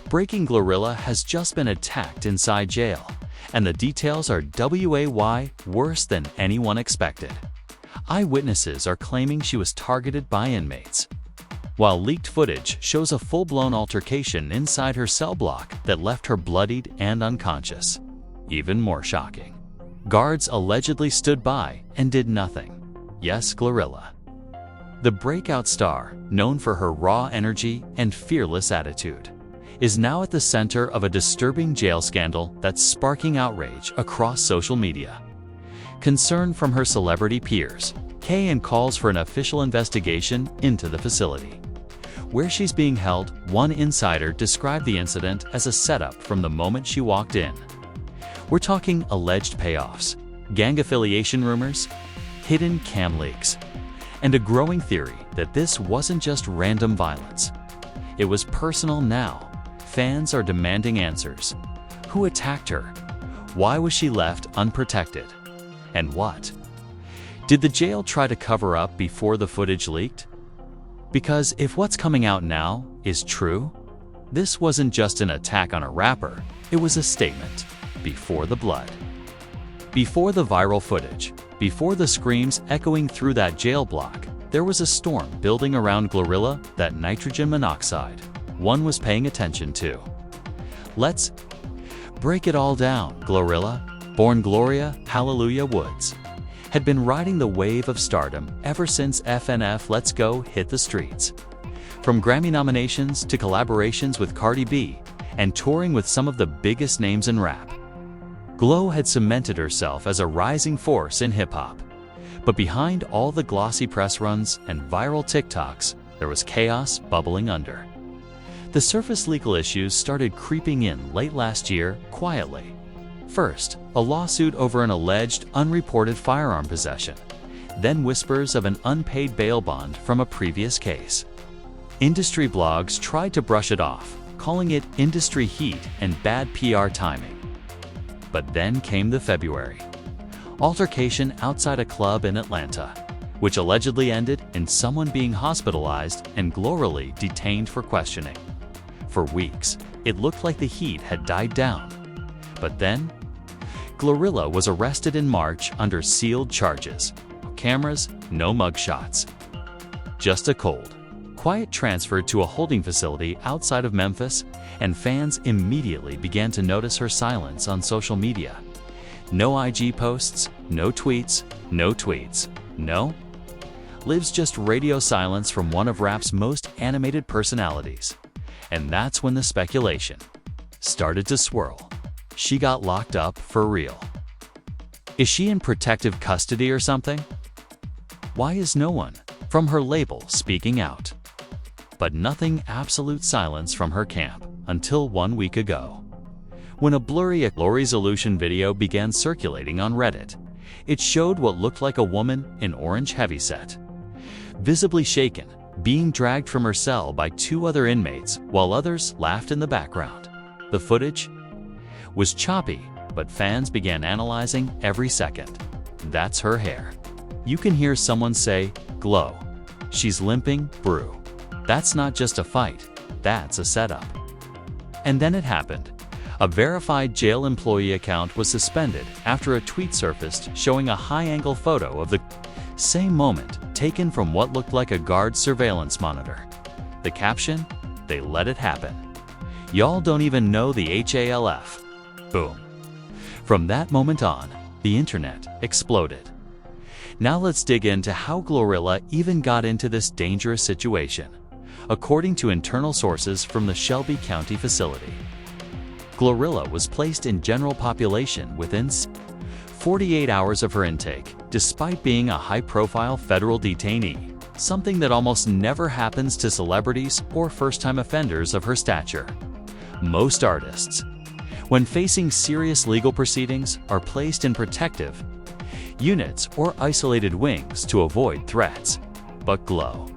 Breaking GloRilla has just been attacked inside jail, and the details are way worse than anyone expected. Eyewitnesses are claiming she was targeted by inmates, while leaked footage shows a full-blown altercation inside her cell block that left her bloodied and unconscious. Even more shocking, guards allegedly stood by and did nothing. Yes, GloRilla. The breakout star, known for her raw energy and fearless attitude, is now at the center of a disturbing jail scandal that's sparking outrage across social media. Concern from her celebrity peers, and calls for an official investigation into the facility. Where she's being held, one insider described the incident as a setup from the moment she walked in. We're talking alleged payoffs, gang affiliation rumors, hidden cam leaks, and a growing theory that this wasn't just random violence. It was personal now. Fans are demanding answers. Who attacked her? Why was she left unprotected? And what? Did the jail try to cover up before the footage leaked? Because if what's coming out now is true, this wasn't just an attack on a rapper, it was a statement. Before the blood. Before the viral footage, before the screams echoing through that jail block, there was a storm building around GloRilla, that nitrogen monoxide one was paying attention to. Let's break it all down. GloRilla, born Gloria Hallelujah Woods, had been riding the wave of stardom ever since FNF Let's Go hit the streets. From Grammy nominations to collaborations with Cardi B and touring with some of the biggest names in rap, Glo had cemented herself as a rising force in hip-hop. But behind all the glossy press runs and viral TikToks, there was chaos bubbling under. The surface legal issues started creeping in late last year quietly. First, a lawsuit over an alleged unreported firearm possession, then whispers of an unpaid bail bond from a previous case. Industry blogs tried to brush it off, calling it industry heat and bad PR timing. But then came the February altercation outside a club in Atlanta, which allegedly ended in someone being hospitalized and GloRilla detained for questioning. For weeks, it looked like the heat had died down. But then, GloRilla was arrested in March under sealed charges. No cameras, no mugshots. Just a cold, quiet transfer to a holding facility outside of Memphis, and fans immediately began to notice her silence on social media. No IG posts, no tweets, no. Lives just radio silence from one of rap's most animated personalities. And that's when the speculation started to swirl. She got locked up for real. Is she in protective custody or something? Why is no one from her label speaking out? But nothing absolute silence from her camp until 1 week ago, when a blurry, low-resolution video began circulating on Reddit. It showed what looked like a woman in orange heavyset, visibly shaken, being dragged from her cell by 2 other inmates while others laughed in the background. The footage was choppy, but fans began analyzing every second. That's her hair. You can hear someone say, "Glo. She's limping, brew." That's not just a fight, that's a setup. And then it happened. A verified jail employee account was suspended after a tweet surfaced showing a high-angle photo of the same moment taken from what looked like a guard's surveillance monitor. The caption? "They let it happen. Y'all don't even know the HALF." Boom. From that moment on, the internet exploded. Now let's dig into how GloRilla even got into this dangerous situation. According to internal sources from the Shelby County facility, GloRilla was placed in general population within 48 hours of her intake, despite being a high-profile federal detainee, something that almost never happens to celebrities or first-time offenders of her stature. Most artists, when facing serious legal proceedings, are placed in protective units or isolated wings to avoid threats. But Glo,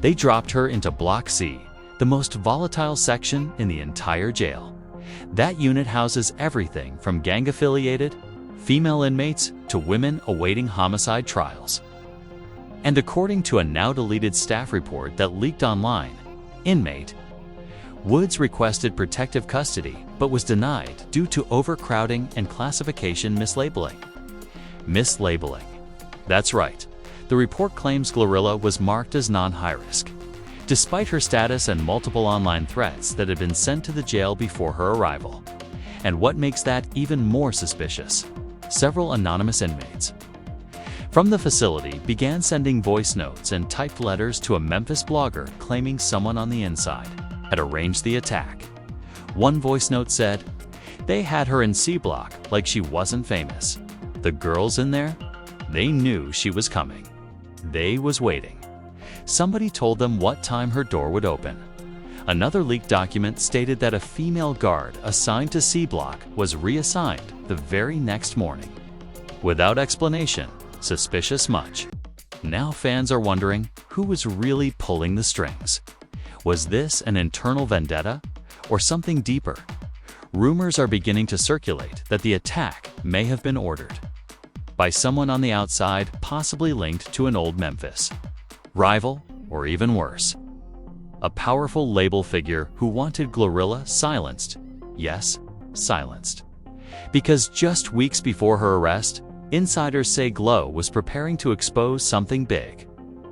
they dropped her into Block C, the most volatile section in the entire jail. That unit houses everything from gang-affiliated female inmates to women awaiting homicide trials. And according to a now-deleted staff report that leaked online, inmate Woods requested protective custody but was denied due to overcrowding and classification mislabeling. Mislabeling. That's right. The report claims GloRilla was marked as non-high risk, despite her status and multiple online threats that had been sent to the jail before her arrival. And what makes that even more suspicious? Several anonymous inmates from the facility began sending voice notes and typed letters to a Memphis blogger claiming someone on the inside had arranged the attack. One voice note said, "They had her in C block like she wasn't famous. The girls in there, they knew she was coming. They was waiting. Somebody told them what time her door would open." Another leaked document stated that a female guard assigned to C block was reassigned the very next morning. Without explanation, suspicious much. Now fans are wondering who was really pulling the strings. Was this an internal vendetta or something deeper? Rumors are beginning to circulate that the attack may have been ordered by someone on the outside, possibly linked to an old Memphis rival, or even worse, a powerful label figure who wanted GloRilla silenced. Yes, silenced. Because just weeks before her arrest, insiders say Glo was preparing to expose something big.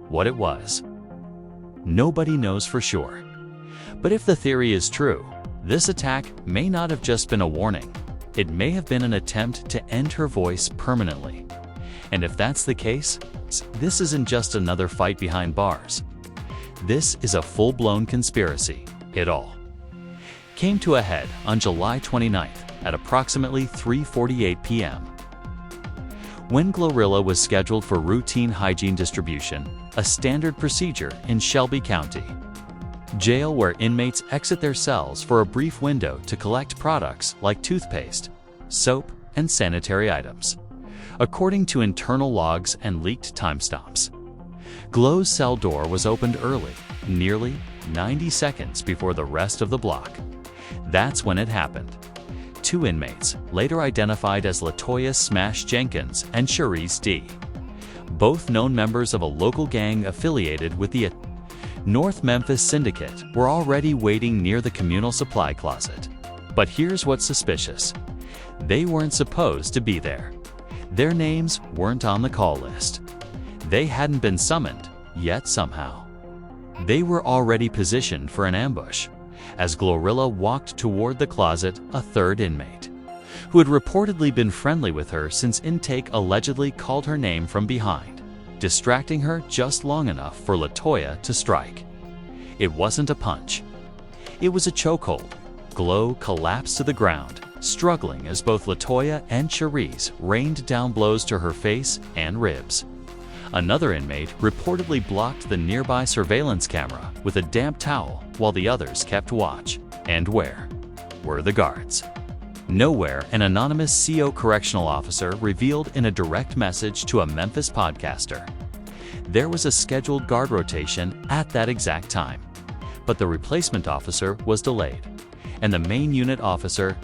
What it was, nobody knows for sure. But if the theory is true, this attack may not have just been a warning. It may have been an attempt to end her voice permanently. And if that's the case, this isn't just another fight behind bars. This is a full-blown conspiracy. It all came to a head on July 29th at approximately 3:48 p.m. when GloRilla was scheduled for routine hygiene distribution, a standard procedure in Shelby County Jail where inmates exit their cells for a brief window to collect products like toothpaste, soap, and sanitary items, according to internal logs and leaked timestamps. Glo's cell door was opened early, nearly 90 seconds before the rest of the block. That's when it happened. Two inmates, later identified as LaToya Smash Jenkins and Cherise D., both known members of a local gang affiliated with the North Memphis Syndicate, were already waiting near the communal supply closet. But here's what's suspicious. They weren't supposed to be there. Their names weren't on the call list. They hadn't been summoned, yet somehow they were already positioned for an ambush. As GloRilla walked toward the closet, a third inmate, who had reportedly been friendly with her since intake, allegedly called her name from behind, distracting her just long enough for LaToya to strike. It wasn't a punch. It was a chokehold. Glo collapsed to the ground, struggling as both LaToya and Cherise rained down blows to her face and ribs. Another inmate reportedly blocked the nearby surveillance camera with a damp towel while the others kept watch. And where were the guards? Nowhere, an anonymous CO correctional officer revealed in a direct message to a Memphis podcaster. There was a scheduled guard rotation at that exact time, but the replacement officer was delayed, and the main unit officer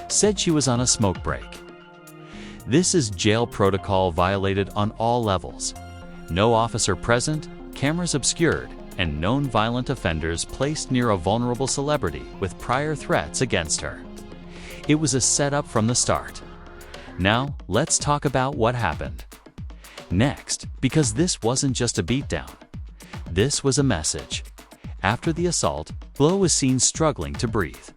said she was on a smoke break. This is jail protocol violated on all levels. No officer present, cameras obscured, and known violent offenders placed near a vulnerable celebrity with prior threats against her. It was a setup from the start. Now, let's talk about what happened next, because this wasn't just a beatdown. This was a message. After the assault, Glo was seen struggling to breathe.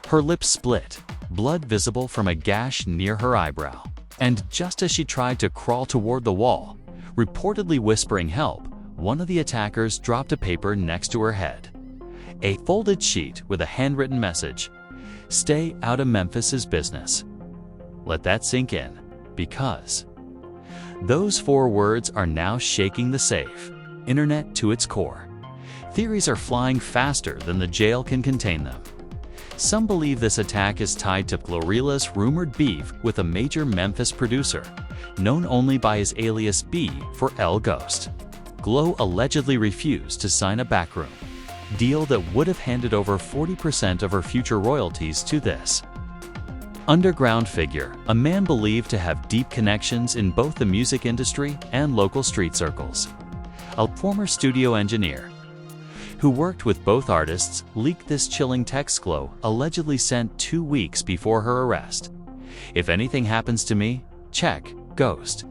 Her lips split, blood visible from a gash near her eyebrow. And just as she tried to crawl toward the wall, reportedly whispering help, one of the attackers dropped a paper next to her head. A folded sheet with a handwritten message: "Stay out of Memphis's business." Let that sink in, because those 4 words are now shaking the safe internet to its core. Theories are flying faster than the jail can contain them. Some believe this attack is tied to GloRilla's rumored beef with a major Memphis producer, known only by his alias B for L Ghost. Glo allegedly refused to sign a backroom deal that would have handed over 40% of her future royalties to this underground figure, a man believed to have deep connections in both the music industry and local street circles. A former studio engineer who worked with both artists, leaked this chilling text Glo allegedly sent 2 weeks before her arrest. "If anything happens to me, check, ghost.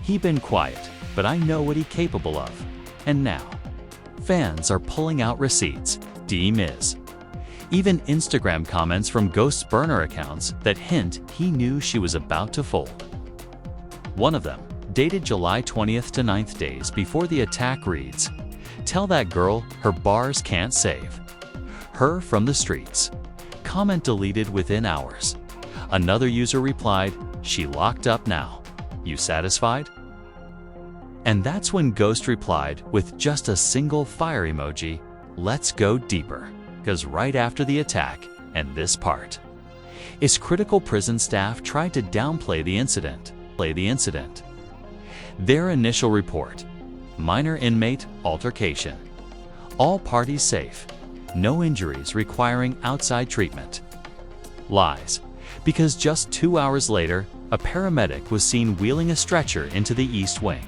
He been quiet, but I know what he capable of. And now." Fans are pulling out receipts, D-Miz. Even Instagram comments from Ghost's burner accounts that hint he knew she was about to fold. One of them, dated July 20th to 9th days before the attack, reads, "Tell that girl her bars can't save. Her from the streets." Comment deleted within hours. Another user replied, "She locked up now. You satisfied?" And that's when Ghost replied with just a single fire emoji, "Let's go deeper." Because right after the attack, and this part, is critical prison staff tried to downplay the incident. Their initial report: minor inmate altercation. All parties safe. No injuries requiring outside treatment. Lies, because just 2 hours later, a paramedic was seen wheeling a stretcher into the East Wing.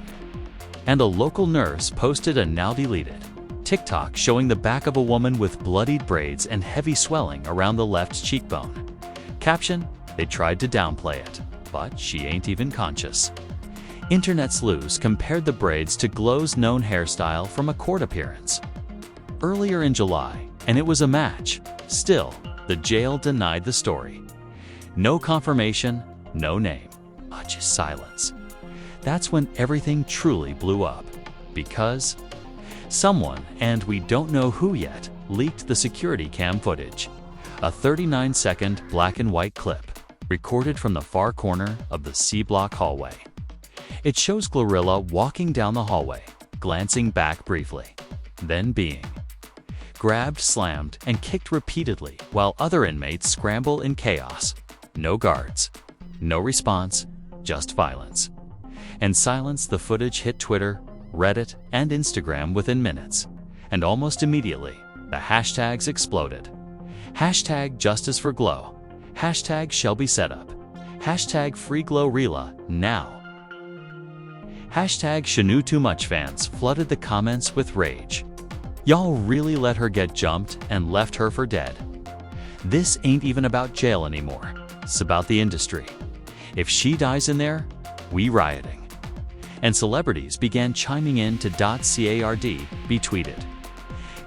And a local nurse posted a now-deleted TikTok showing the back of a woman with bloodied braids and heavy swelling around the left cheekbone. Caption: "They tried to downplay it, but she ain't even conscious." Internet sleuths compared the braids to Glo's known hairstyle from a court appearance earlier in July, and it was a match. Still, the jail denied the story. No confirmation, no name, just silence. That's when everything truly blew up, because someone, and we don't know who yet, leaked the security cam footage. A 39-second black and white clip, recorded from the far corner of the C-block hallway. It shows GloRilla walking down the hallway, glancing back briefly, then being grabbed, slammed, and kicked repeatedly while other inmates scramble in chaos. No guards, no response, just violence. And silence. The footage hit Twitter, Reddit, and Instagram within minutes, and almost immediately, the hashtags exploded. Hashtag justice for Glo. Hashtag Shelby setup. Hashtag free GloRilla now. Hashtag she knew too much. Fans flooded the comments with rage. Y'all really let her get jumped and left her for dead. This ain't even about jail anymore. It's about the industry. If she dies in there, we rioting. And celebrities began chiming in to .card be tweeted.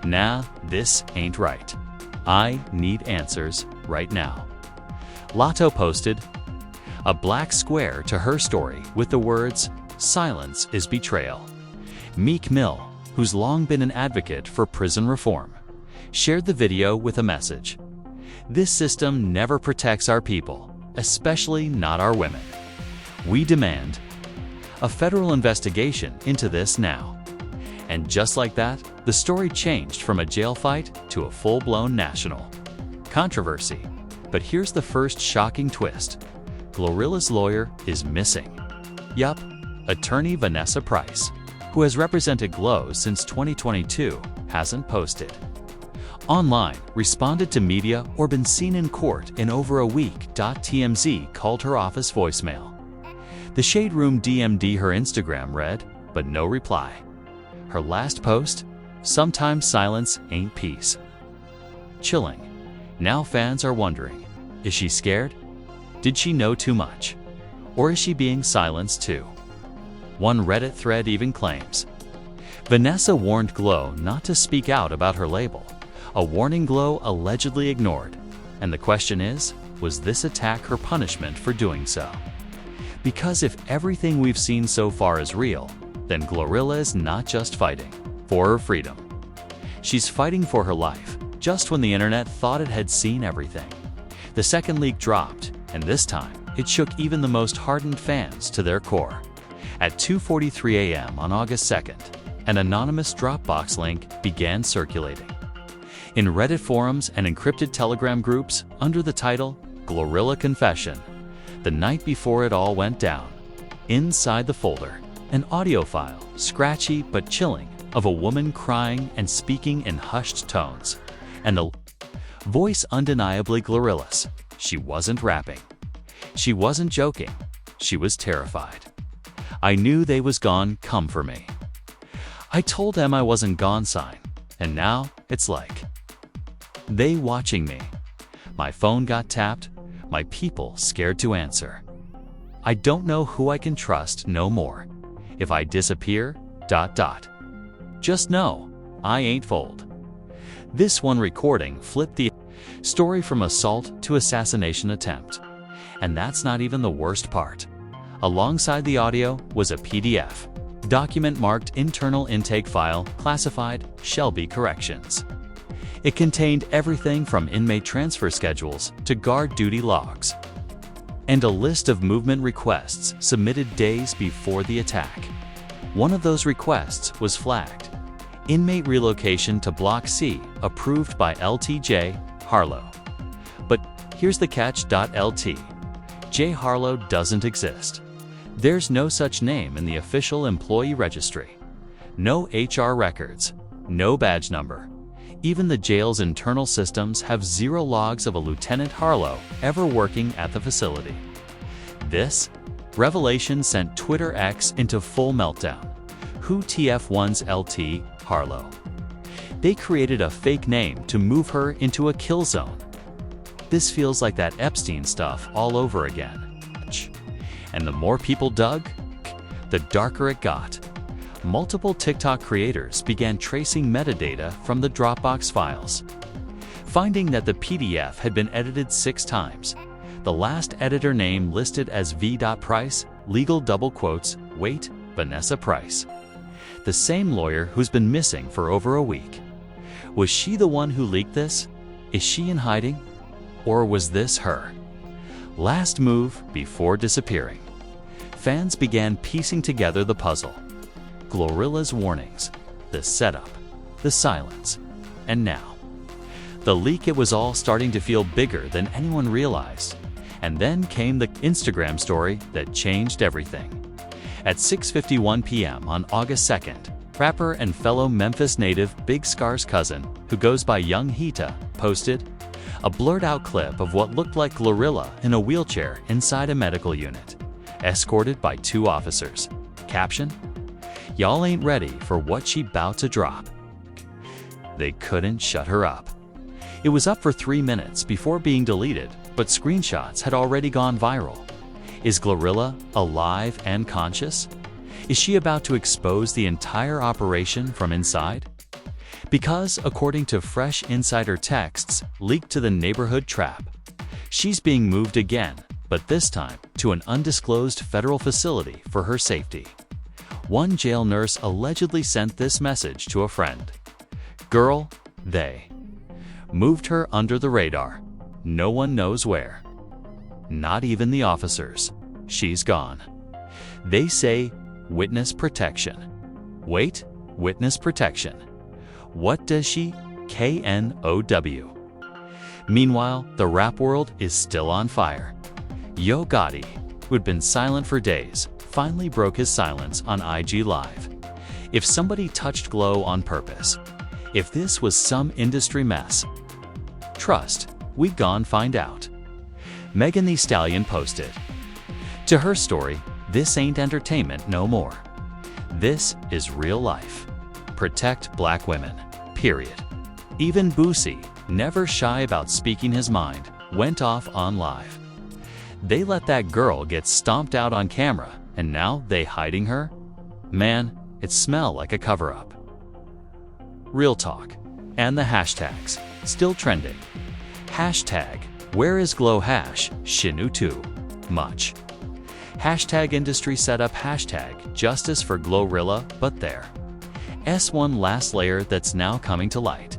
Nah, this ain't right. I need answers right now. Lotto posted a black square to her story with the words, "Silence is betrayal." Meek Mill, who's long been an advocate for prison reform, shared the video with a message. "This system never protects our people, especially not our women. We demand a federal investigation into this now." And just like that, the story changed from a jail fight to a full-blown national controversy. But here's the first shocking twist. GloRilla's lawyer is missing. Yup, attorney Vanessa Price, who has represented Glo since 2022, hasn't posted online, responded to media, or been seen in court in over a week. TMZ called her office voicemail. The Shade Room DM'd her Instagram read, but no reply. Her last post? "Sometimes silence ain't peace." Chilling. Now fans are wondering, is she scared? Did she know too much? Or is she being silenced too? One Reddit thread even claims, Vanessa warned Glo not to speak out about her label, a warning Glo allegedly ignored. And the question is, was this attack her punishment for doing so? Because if everything we've seen so far is real, then GloRilla is not just fighting for her freedom. She's fighting for her life, just when the internet thought it had seen everything. The second leak dropped, and this time, it shook even the most hardened fans to their core. At 2:43 a.m. on August 2nd, an anonymous Dropbox link began circulating in Reddit forums and encrypted Telegram groups under the title GloRilla Confession. The night before it all went down, inside the folder, an audio file, scratchy but chilling, of a woman crying and speaking in hushed tones, and a voice undeniably GloRilla's. She wasn't rapping. She wasn't joking. She was terrified. "I knew they was gone come for me. I told them I wasn't gone sign. And now it's like, they watching me. My phone got tapped, my people scared to answer. I don't know who I can trust no more. If I disappear, ... Just know, I ain't fold. This one recording flipped the story from assault to assassination attempt. And that's not even the worst part. Alongside the audio was a PDF, document marked internal intake file, classified Shelby Corrections. It contained everything from inmate transfer schedules to guard duty logs, and a list of movement requests submitted days before the attack. One of those requests was flagged: inmate relocation to Block C, approved by LTJ Harlow. But here's the catch: LT J. Harlow doesn't exist. There's no such name in the official employee registry. No HR records, no badge number. Even the jail's internal systems have zero logs of a Lieutenant Harlow ever working at the facility. This revelation sent Twitter X into full meltdown. Who TF1's LT Harlow? They created a fake name to move her into a kill zone. This feels like that Epstein stuff all over again. And the more people dug, the darker it got. Multiple TikTok creators began tracing metadata from the Dropbox files, finding that the PDF had been edited 6 times. The last editor name listed as V.Price, legal double quotes, wait, Vanessa Price. The same lawyer who's been missing for over a week. Was she the one who leaked this? Is she in hiding? Or was this her last move before disappearing? Fans began piecing together the puzzle. GloRilla's warnings, the setup, the silence, and now the leak. It was all starting to feel bigger than anyone realized. And then came the Instagram story that changed everything. At 6:51 p.m. on August 2nd, rapper and fellow Memphis native Big Scar's cousin, who goes by Young Hita, posted a blurred-out clip of what looked like GloRilla in a wheelchair inside a medical unit, escorted by 2 officers. Caption: "Y'all ain't ready for what she 'bout to drop." They couldn't shut her up. It was up for 3 minutes before being deleted, but screenshots had already gone viral. Is GloRilla alive and conscious? Is she about to expose the entire operation from inside? Because, according to fresh insider texts leaked to the neighborhood trap, she's being moved again, but this time to an undisclosed federal facility for her safety. One jail nurse allegedly sent this message to a friend: "Girl, they moved her under the radar. No one knows where. Not even the officers. She's gone. They say witness protection." Wait, witness protection. What does she KNOW? Meanwhile, the rap world is still on fire. Yo Gotti, who had been silent for days, finally broke his silence on IG Live. If somebody touched Glo on purpose, if this was some industry mess, trust, we'd gone find out. Megan Thee Stallion posted, to her story, "This ain't entertainment no more. This is real life. Protect black women, period." Even Boosie, never shy about speaking his mind, went off on live. They let that girl get stomped out on camera, and now they hiding her? Man, it smell like a cover-up. Real talk. And the hashtags, still trending. Hashtag, where is Glo hash, Shinu too much. Hashtag industry setup, hashtag justice for GloRilla, but there. S1 last layer that's now coming to light.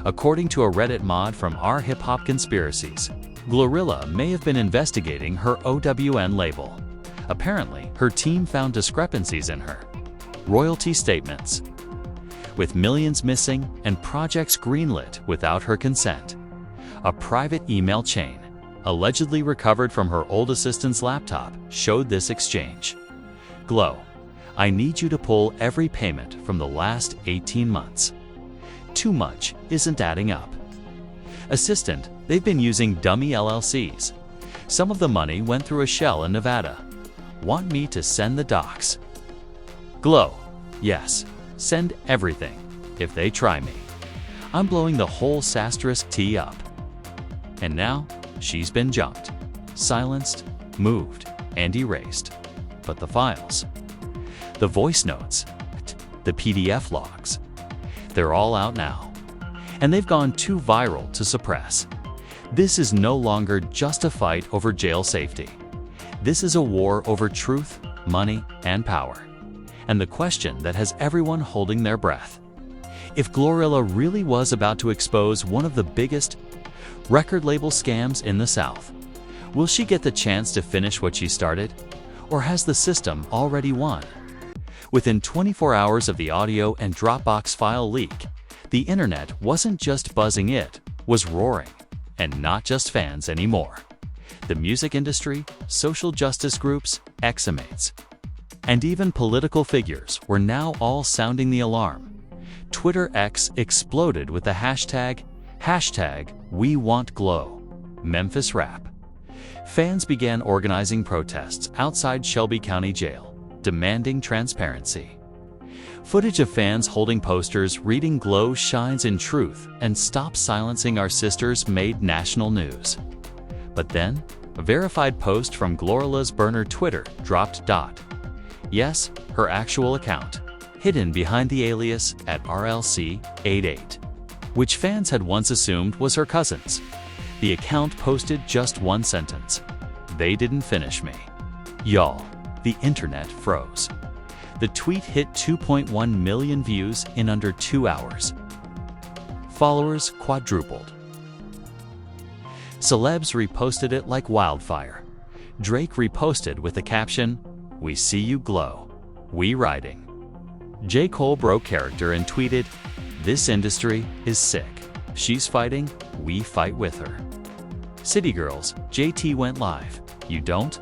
According to a Reddit mod from our hip-hop conspiracies, GloRilla may have been investigating her OWN label. Apparently, her team found discrepancies in her royalty statements, with millions missing and projects greenlit without her consent. A private email chain, allegedly recovered from her old assistant's laptop, showed this exchange. Glo, I need you to pull every payment from the last 18 months. Too much isn't adding up. Assistant, they've been using dummy LLCs. Some of the money went through a shell in Nevada. Want me to send the docs? Glo, yes, send everything, if they try me. I'm blowing the whole *T up. And now, she's been jumped, silenced, moved, and erased. But the files, the voice notes, the PDF logs, they're all out now. And they've gone too viral to suppress. This is no longer just a fight over jail safety. This is a war over truth, money, and power. And the question that has everyone holding their breath: if GloRilla really was about to expose one of the biggest record label scams in the South, will she get the chance to finish what she started? Or has the system already won? Within 24 hours of the audio and Dropbox file leak, the internet wasn't just buzzing, it was roaring. And not just fans anymore. The music industry, social justice groups, ex-inmates, and even political figures were now all sounding the alarm. Twitter X exploded with the hashtag #WeWantGlo, Memphis Rap. Fans began organizing protests outside Shelby County Jail, demanding transparency. Footage of fans holding posters reading "Glow shines in truth" and "Stop silencing our sisters" made national news. But then, a verified post from GloRilla's burner Twitter dropped. Yes, her actual account, hidden behind the alias at RLC88, which fans had once assumed was her cousin's. The account posted just one sentence: "They didn't finish me." Y'all, the internet froze. The tweet hit 2.1 million views in under 2 hours. Followers quadrupled. Celebs reposted it like wildfire. Drake reposted with the caption, "We see you glow. We riding." J. Cole broke character and tweeted, "This industry is sick. She's fighting, we fight with her." City Girls, JT went live. "You don't?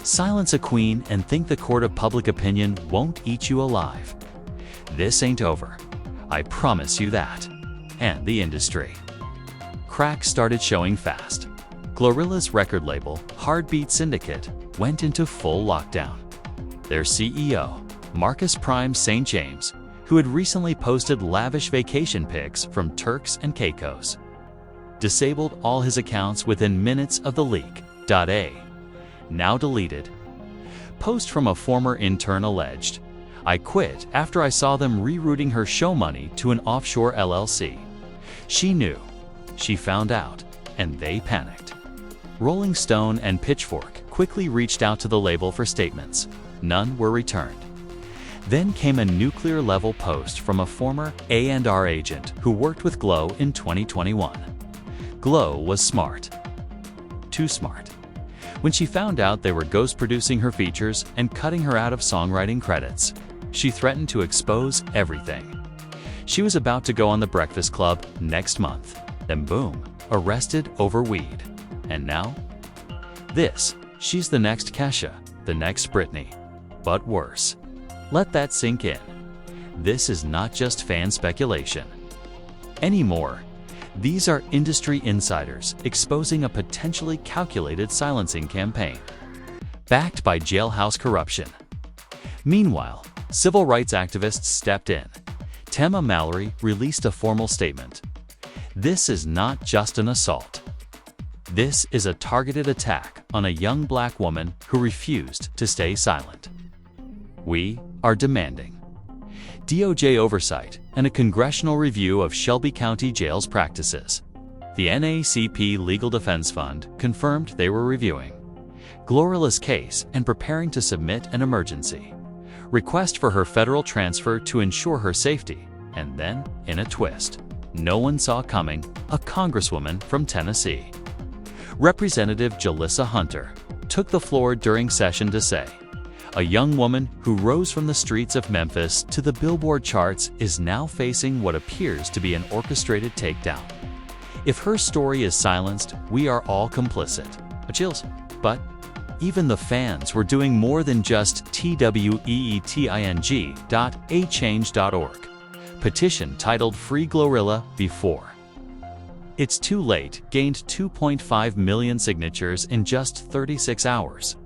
Silence a queen and think the court of public opinion won't eat you alive. This ain't over. I promise you that." And the industry. Cracks started showing fast. GloRilla's record label, Heartbeat Syndicate, went into full lockdown. Their CEO, Marcus Prime St. James, who had recently posted lavish vacation pics from Turks and Caicos, disabled all his accounts within minutes of the leak. Now deleted. Post from a former intern alleged, "I quit after I saw them rerouting her show money to an offshore LLC. She knew. She found out, and they panicked." Rolling Stone and Pitchfork quickly reached out to the label for statements. None were returned. Then came a nuclear-level post from a former A&R agent who worked with Glow in 2021. Glow was smart. Too smart. When she found out they were ghost-producing her features and cutting her out of songwriting credits, she threatened to expose everything. She was about to go on The Breakfast Club next month. Then boom, arrested over weed. And now? This. She's the next Kesha, the next Britney. But worse. Let that sink in. This is not just fan speculation anymore. These are industry insiders exposing a potentially calculated silencing campaign, backed by jailhouse corruption. Meanwhile, civil rights activists stepped in. Tema Mallory released a formal statement. "This is not just an assault. This is a targeted attack on a young black woman who refused to stay silent. We are demanding DOJ oversight and a congressional review of Shelby County Jail's practices." The NAACP Legal Defense Fund confirmed they were reviewing GloRilla's case and preparing to submit an emergency request for her federal transfer to ensure her safety. And then, in a twist no one saw coming, a congresswoman from Tennessee, Representative Jalissa Hunter, took the floor during session to say, "A young woman who rose from the streets of Memphis to the Billboard charts is now facing what appears to be an orchestrated takedown. If her story is silenced, we are all complicit." Chills. But even the fans were doing more than just tweeting.achange.org. Petition titled "Free GloRilla" before it's too late gained 2.5 million signatures in just 36 hours.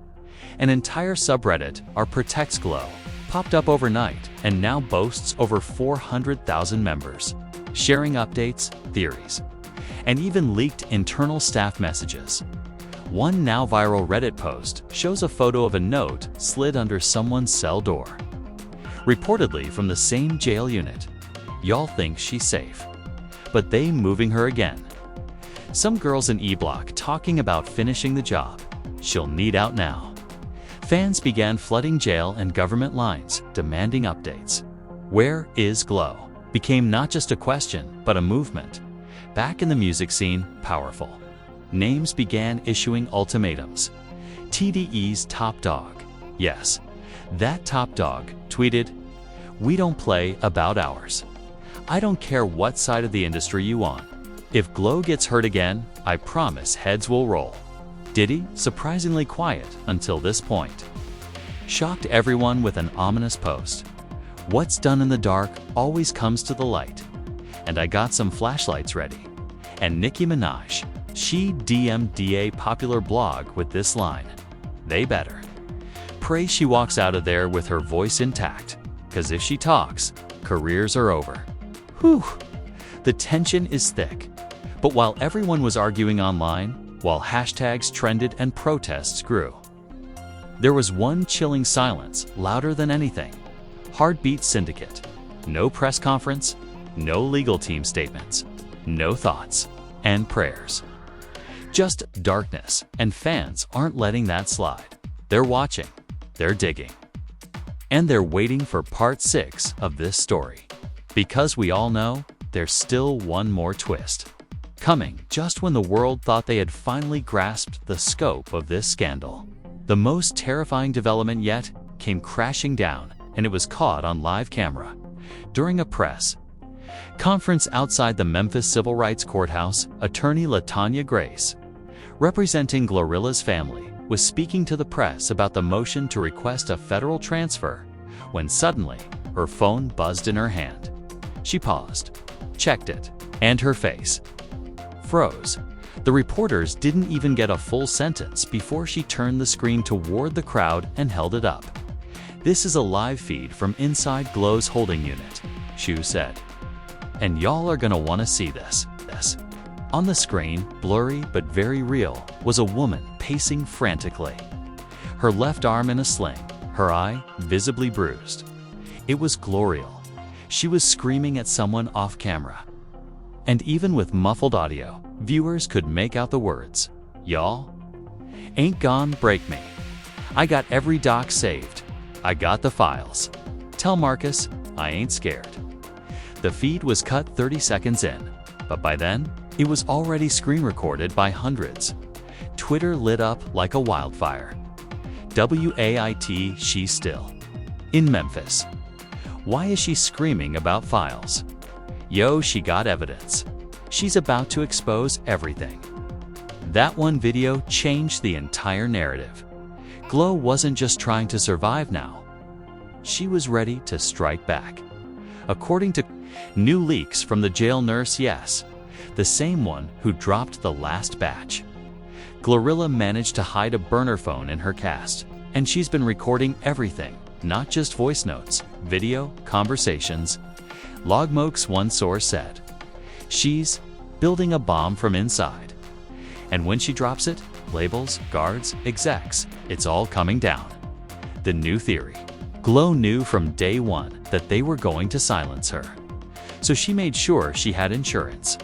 An entire subreddit, r Protects Glow, popped up overnight and now boasts over 400,000 members. sharing updates, theories, and even leaked internal staff messages. One now viral Reddit post shows a photo of a note slid under someone's cell door. Reportedly from the same jail unit. Y'all think she's safe, but they moving her again. Some girls in E-Block talking about finishing the job. She'll need out now. Fans began flooding jail and government lines, demanding updates. Where is Glo? Became not just a question, but a movement. Back in the music scene, powerful. Names began issuing ultimatums. TDE's top dog, yes, that top dog, tweeted, "We don't play about ours. I don't care what side of the industry you on. If Glo gets hurt again, I promise heads will roll." Diddy, surprisingly quiet until this point. Shocked everyone with an ominous post. "What's done in the dark always comes to the light. And I got some flashlights ready." And Nicki Minaj, she DM'd a popular blog with this line, "They better pray she walks out of there with her voice intact, 'cause if she talks, careers are over." Whew, the tension is thick. But while everyone was arguing online, while hashtags trended and protests grew, there was one chilling silence louder than anything. Heartbeat Syndicate. No press conference, no legal team statements, no thoughts and prayers. Just darkness, and fans aren't letting that slide. They're watching, they're digging, and they're waiting for part 6 of this story. Because we all know there's still one more twist. Coming just when the world thought they had finally grasped the scope of this scandal. The most terrifying development yet came crashing down, and it was caught on live camera. During a press conference outside the Memphis Civil Rights Courthouse, attorney LaTanya Grace, representing GloRilla's family, was speaking to the press about the motion to request a federal transfer when suddenly her phone buzzed in her hand. She paused, checked it, and her face froze. The reporters didn't even get a full sentence before she turned the screen toward the crowd and held it up. "This is a live feed from inside Glo's holding unit," Shu said. "And y'all are gonna wanna see this." On the screen, blurry but very real, was a woman pacing frantically. Her left arm in a sling, her eye visibly bruised. It was GloRilla. She was screaming at someone off camera. And even with muffled audio, viewers could make out the words, "Y'all ain't gonna break me. I got every doc saved. I got the files. Tell Marcus I ain't scared." The feed was cut 30 seconds in, but by then, it was already screen recorded by hundreds. Twitter lit up like a wildfire. WAIT, she's still in Memphis. Why is she screaming about files? Yo, she got evidence. She's about to expose everything. That one video changed the entire narrative. Glo wasn't just trying to survive now. She was ready to strike back. According to new leaks from the jail nurse, yes, the same one who dropped the last batch. GloRilla managed to hide a burner phone in her cast, and she's been recording everything, not just voice notes, video, conversations. Logmoke's one source said, "She's building a bomb from inside. And when she drops it, labels, guards, execs, it's all coming down." The new theory. Glo knew from day one that they were going to silence her. So she made sure she had insurance.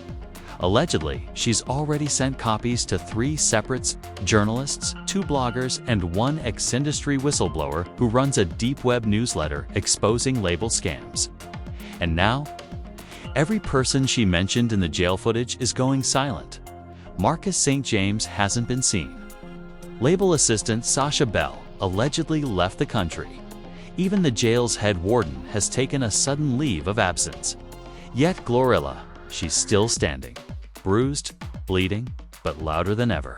Allegedly, she's already sent copies to 3 separate journalists, 2 bloggers, and 1 ex-industry whistleblower who runs a deep web newsletter exposing label scams. And now, every person she mentioned in the jail footage is going silent. Marcus St. James hasn't been seen. Label assistant Sasha Bell allegedly left the country. Even the jail's head warden has taken a sudden leave of absence. Yet GloRilla, she's still standing, bruised, bleeding, but louder than ever.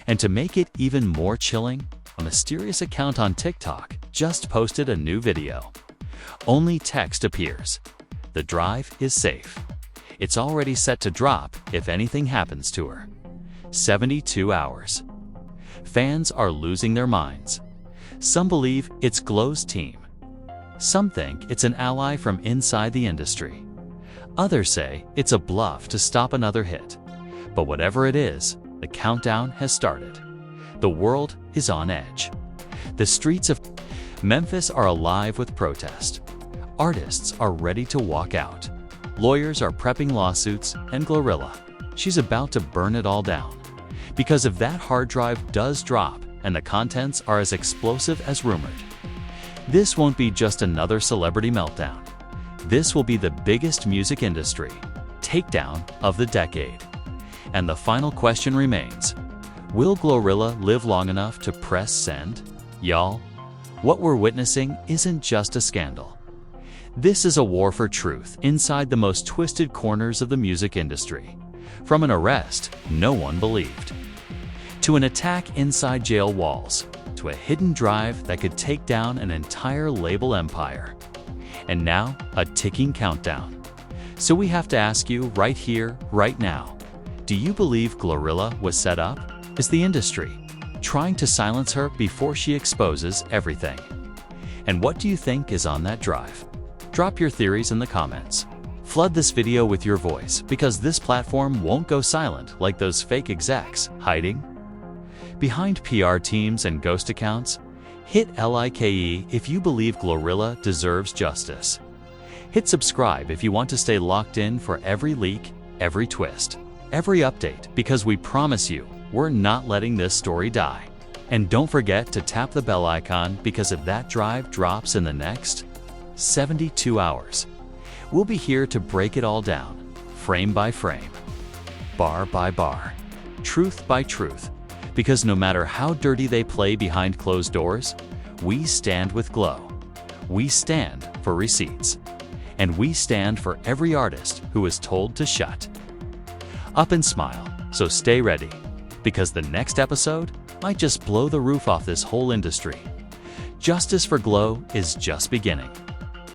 And to make it even more chilling, a mysterious account on TikTok just posted a new video. Only text appears. The drive is safe. It's already set to drop if anything happens to her. 72 hours. Fans are losing their minds. Some believe it's Glo's team. Some think it's an ally from inside the industry. Others say it's a bluff to stop another hit. But whatever it is, the countdown has started. The world is on edge. The streets of Memphis are alive with protest. Artists are ready to walk out. Lawyers are prepping lawsuits, and GloRilla, she's about to burn it all down. Because if that hard drive does drop and the contents are as explosive as rumored, this won't be just another celebrity meltdown. This will be the biggest music industry takedown of the decade. And the final question remains, will GloRilla live long enough to press send? Y'all, what we're witnessing isn't just a scandal. This is a war for truth inside the most twisted corners of the music industry. From an arrest no one believed, to an attack inside jail walls, to a hidden drive that could take down an entire label empire. And now, a ticking countdown. So we have to ask you right here, right now, do you believe GloRilla was set up? Is the industry trying to silence her before she exposes everything? And what do you think is on that drive? Drop your theories in the comments. Flood this video with your voice, because this platform won't go silent like those fake execs hiding behind PR teams and ghost accounts. Hit like if you believe GloRilla deserves justice. Hit subscribe if you want to stay locked in for every leak, every twist, every update, because we promise you, we're not letting this story die. And don't forget to tap the bell icon, because if that drive drops in the next 72 hours, we'll be here to break it all down, frame by frame, bar by bar, truth by truth. Because no matter how dirty they play behind closed doors, we stand with Glo. We stand for receipts. And we stand for every artist who is told to shut up and smile. So stay ready, because the next episode might just blow the roof off this whole industry. Justice for Glo is just beginning.